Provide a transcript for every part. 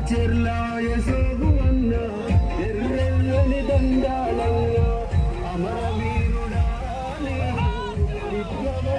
చెర్లాయ సోగు అన్న ఎర్రెల్లని దండాలన్న అమరవీరుడా విప్లవ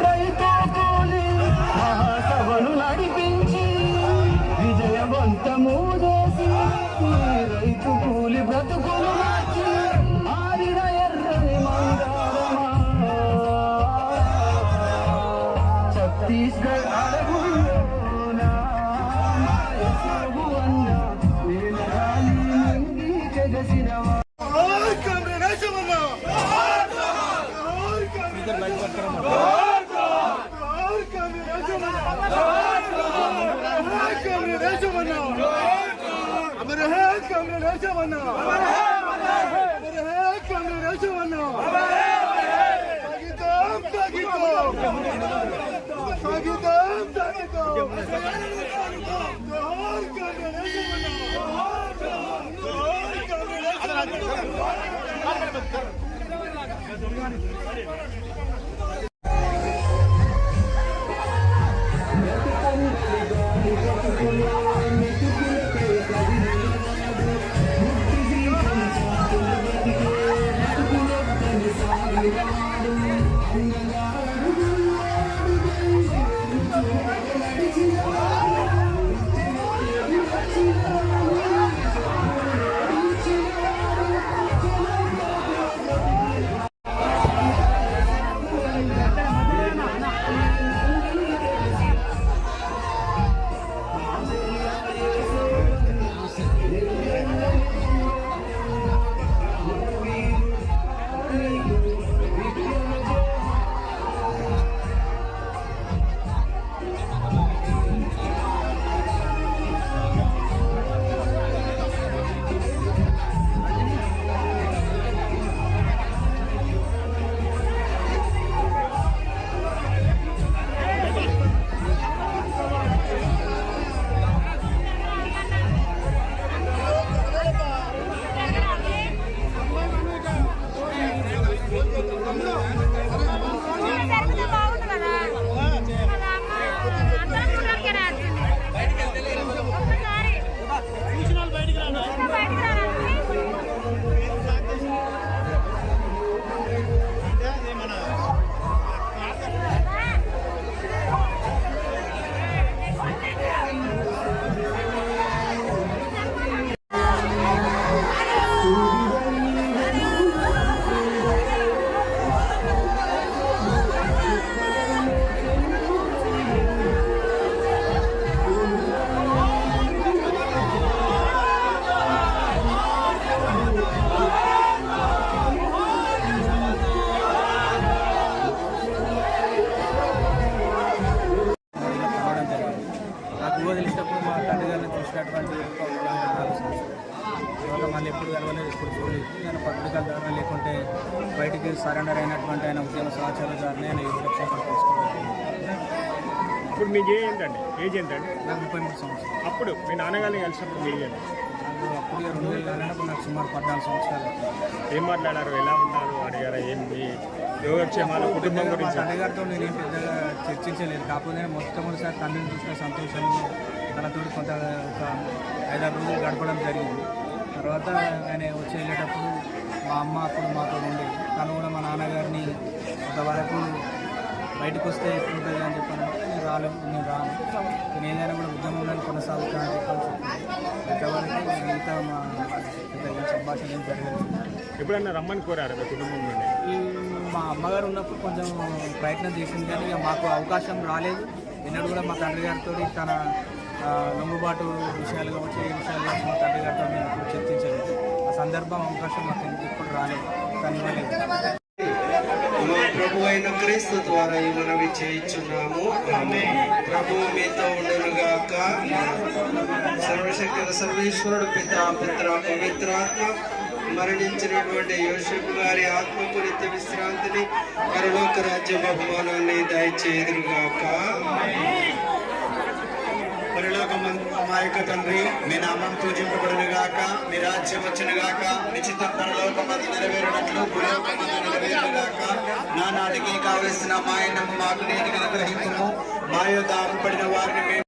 రైతు కూలి మహాసభను నడిపించి విజయవంతము చేసి రైతు కూలి బ్రతుకులు మార్చి ఆరిన ఎర్రని మంగారమా ఛత్తీస్గఢ్ అడవుల్లోనా అన్న నీలగాలి మంగి జగసిరవా వదిలినప్పుడు మా తండ్రి గారిని చూసినటువంటి తర్వాత మళ్ళీ ఎప్పుడు కలవలేదు, ఎప్పుడు చూడలేదు. నేను పత్రికల ద్వారా లేకుంటే బయటికి సరెండర్ అయినటువంటి ఆయన ఉద్యమ సమాచారాల ద్వారానే నేను ఈ రక్షణ తీసుకోవాలి. ఇప్పుడు మీకు ఏంటండి ఏజ్ ఏంటండి? నాకు 33 సంవత్సరాలు. అప్పుడు మీ నాన్నగారిని కలిసినప్పుడు మీ ఏజ్ అప్పుడు 2000 నాకు సుమారు 14 సంవత్సరాలు. ఏం మాట్లాడారు, ఎలా ఉన్నారు అడిగారా, ఏం మీ యోగక్షేమాల కుటుంబం గురించి? తండ్రిగారితో నేనేం పెద్దగా చర్చించలేదు. కాకపోతే మొట్టమొదటిసారి తండ్రిని చూసిన సంతోషంలో తనతో కొంత ఒక 5-6 రోజులు గడపడం జరిగింది. తర్వాత ఆయన వచ్చి వెళ్ళేటప్పుడు మా అమ్మ అప్పుడు మాతో ఉండేది. తను కూడా మా నాన్నగారిని కొంతవరకు బయటకు వస్తే ఎట్లుంటుంది అని చెప్పానంటే నేను రాను, నేను ఏదైనా కూడా ఉద్యమంలో కొనసాగుతానని చెప్పాల్సి ఇంతవరకు మిగతా మా సంభాషణ ఏం జరగలేదు. ఎప్పుడన్నా రమ్మని కోరారు మీ కుటుంబం నుండి? మా అమ్మగారు ఉన్నప్పుడు కొంచెం ప్రయత్నం చేసింది, కానీ ఇక మాకు అవకాశం రాలేదు. ఎన్నడూ కూడా మా తండ్రి గారితో తన లొంగుబాటు విషయాలు కావచ్చు ఏ విషయాలు కావచ్చు మా తండ్రి గారితో మేము ఎప్పుడు చర్చించలేదు. ఆ సందర్భం అవకాశం మాకు ఇప్పుడు రాలేదు, కానీ ఇవ్వలేదు. మా ప్రభు అయిన క్రీస్తు ద్వారా ఈ మనవి చేయించున్నాము. ప్రభు మీతో ఉండునుగాక. సర్వశక్తి సర్వేశ్వరుడు పితా పుత్ర పవిత్రాత్మ మరణించినటువంటి యోసేపు గారి ఆత్మకు నిత్య విశ్రాంతిని పరలోక రాజ్య బహుమానాన్ని దయచేయుదురుగాక. మా యొక్క తండ్రి, మీ నామం పూజింపబడునుగాక, మీ రాజ్యం వచ్చునుగాక, మీ చిత్తం పరలోకమందు నెరవేరినట్లు భూలోకమందు నెరవేరునుగాక. నానాటికి కావలసిన మా అన్నము మాకు నేటికి అనుగ్రహించుము. మా యొద్ద అప్పుపడిన వారిని మేము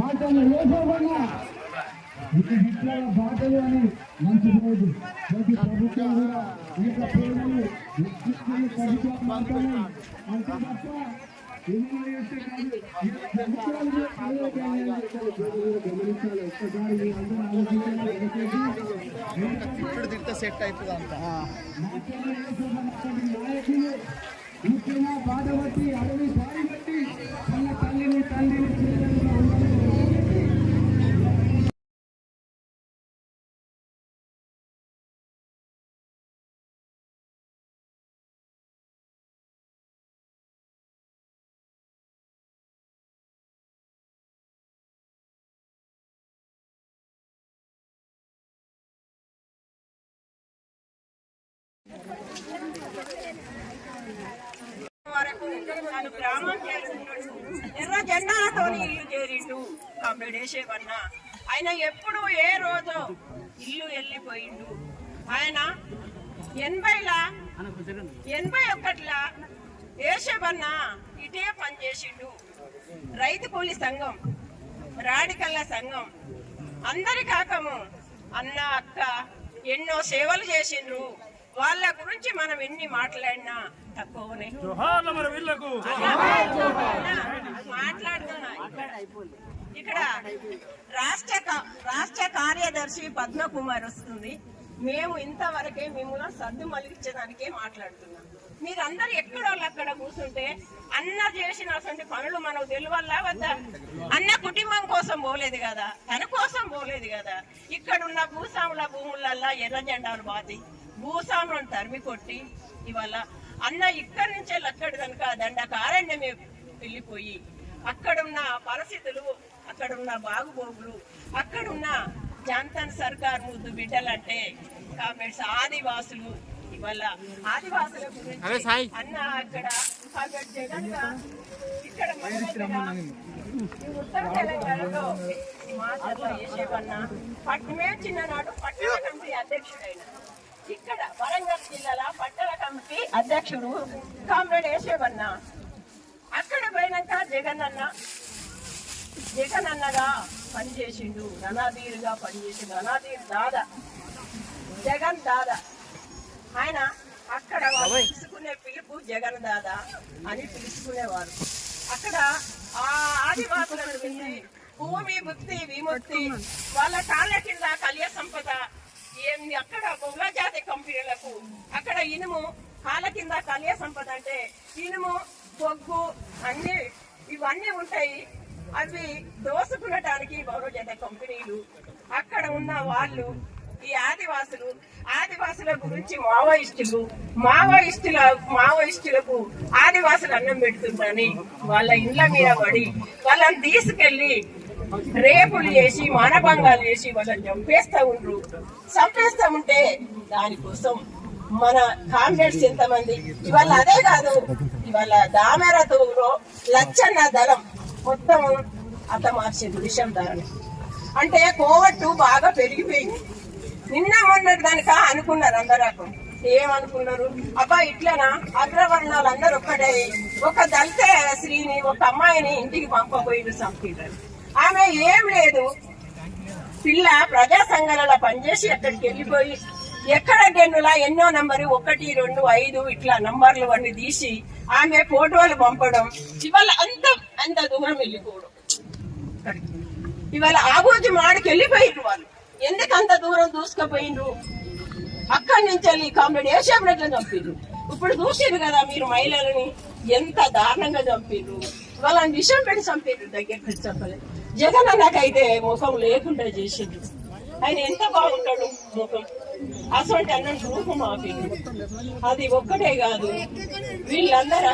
మాటలు లేకపోయినా ఇది విప్లవ బాటలు అని మంచి రోజు ప్రతి ప్రభుత్వం కూడా ఇంత పేదలు వ్యక్తిత్వాలు ప్రభుత్వం మాత్రమే అంతే తప్ప ఏమైనా చేస్తే కాదు. ప్రభుత్వాలు కూడా ఆలోచనలు గమనించాలి. ఒక్కసారి మీ అందరూ ఆలోచించాలి. సెట్ అవుతుంది అంత నాయకులు ముఖ్యంగా బాధపట్టి అడవి బారి బట్టి తన తల్లిని తండ్రిని వరకు తను గ్రామం చేరుకున్నాడు. ఎర్ర జెండాలతో ఇల్లు చేరిండు కామ్రేడ్ ఏసేవన్న. ఆయన ఎప్పుడు ఏ రోజు ఇల్లు వెళ్ళిపోయిండు. ఆయన 81లా ఏసేవన్న ఇటే పనిచేసిండు. రైతు కూలి సంఘం, రాడికల్ల సంఘం అందరి కాకము అన్న అక్క ఎన్నో సేవలు చేసిండ్రు. వాళ్ళ గురించి మనం ఎన్ని మాట్లాడినా తక్కువనే. మాట్లాడుతున్నా. ఇక్కడ రాష్ట్ర కార్యదర్శి పద్మకుమార్ వస్తుంది. మేము ఇంతవరకే మిమ్మల్ని సర్దు మలిగించడానికే మాట్లాడుతున్నాం. మీరందరూ ఎక్కడోళ్ళు అక్కడ కూర్చుంటే అన్న చేసిన అసలు పనులు మనకు తెలియవల్లా వద్దా? అన్న కుటుంబం కోసం పోలేదు కదా, తన కోసం పోలేదు కదా. ఇక్కడున్న భూస్వాముల భూములల్లా ఎర్ర జెండాలు బాతి భూస్వాములను తరిమి కొట్టి ఇవాళ అన్న ఇక్కడి నుంచే అక్కడి కనుక దండకారణ్యమే వెళ్ళిపోయి అక్కడున్న పరిస్థితులు, అక్కడున్న బాగుబోగులు, అక్కడున్న జాన్తన్ సర్కార్ ముద్దు బిడ్డలంటే కామెంట్స్ ఆదివాసులు. ఇవాళ ఆదివాసుల గురించి అన్న అక్కడ జగన్ ఇక్కడ ఉత్తర తెలంగాణలో మాటల్లో వేసేవన్న పట్టణమే చిన్ననాడు పట్టణ కమిటీ అధ్యక్షుడైన ఇక్కడ వరంగల్ జిల్లాల పట్టణ కమిటీ అధ్యక్షుడు కామ్రేడ్ ఏసేవన్న. అక్కడ పోయినాక జగన్ అన్నగా పనిచేసిండు, రణధీరుగా పనిచేసిండు. రణధీర్ దాదా, జగన్ దాదా. ఆయన అక్కడ వాళ్ళు పిలుచుకునే పిలుపు జగన్ దాదా అని పిలుచుకునేవారు. అక్కడ ఆ ఆదివాసుల గురించి భూమి ముక్తి విముక్తి, వాళ్ళ కాళ్ళ కింద కలియ సంపద ఏమి, అక్కడ బహుళ జాతి కంపెనీలకు అక్కడ ఇనుము కాళ్ళ కింద కలియ సంపద అంటే ఇనుము, బొగ్గు అన్ని ఇవన్నీ ఉంటాయి. అవి దోసుకునటానికి బహుళ జాతి కంపెనీలు అక్కడ ఉన్న వాళ్ళు ఈ ఆదివాసుల గురించి మావోయిస్టులకు ఆదివాసులు అన్నం పెడుతుందని వాళ్ళ ఇండ్ల మీద పడి వాళ్ళని తీసుకెళ్లి రేపులు చేసి మానభంగాలు చేసి వాళ్ళని చంపేస్తా ఉంటే దానికోసం మన కామ్రేడ్స్ ఎంతమంది ఇవాళ అదే కాదు, ఇవాళ దామెరతూరులో లచ్చన్న దళం మొత్తం హతమార్చింది విషం ధరని. అంటే కోవట్టు బాగా పెరిగిపోయింది. నిన్న మొన్నటి దానిక అనుకున్నారు అందరూ. ఏమనుకున్నారు? అబ్బా ఇట్లనా అగ్రవర్ణాలు అందరు ఒక్కడే, ఒక దళిత స్త్రీని ఒక అమ్మాయిని ఇంటికి పంపబోయిండు సంపీటర్. ఆమె ఏం లేదు, పిల్ల ప్రజా సంఘాలలో పనిచేసి అక్కడికి వెళ్ళిపోయి ఎక్కడ గెన్నులా ఎన్నో నంబరు 1, 2, 5 ఇట్లా నంబర్లు అన్ని తీసి ఆమె ఫోటోలు పంపడం. ఇవాళ అంత దూరం వెళ్ళిపోవడం. ఇవాళ ఆగోజు మాడికి వెళ్ళిపోయిండ్రు వాళ్ళు. ఎందుకు అంత దూరం దూసుకుపోయిండ్రు? అక్కడి నుంచి వెళ్ళి కామ్రేడ్ ఏసేవన్నట్లా చంపిండ్రు. ఇప్పుడు చూసిండ్రు కదా మీరు మహిళలని ఎంత దారుణంగా చంపిండ్రు. వాళ్ళని విషయం పెట్టి చంపిండ్రు. దగ్గర చెప్పలేదు. జగన్ అన్నకైతే ముఖం లేకుండా చేసిండ్రు. ఆయన ఎంత బాగుంటాడు ముఖం. అసలు అన్న రూపం ఆపిండు. అది ఒక్కటే కాదు, వీళ్ళందరూ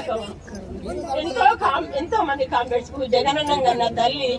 ఎంతో మంది కామ్రేడ్స్ కు జగనన్న తల్లి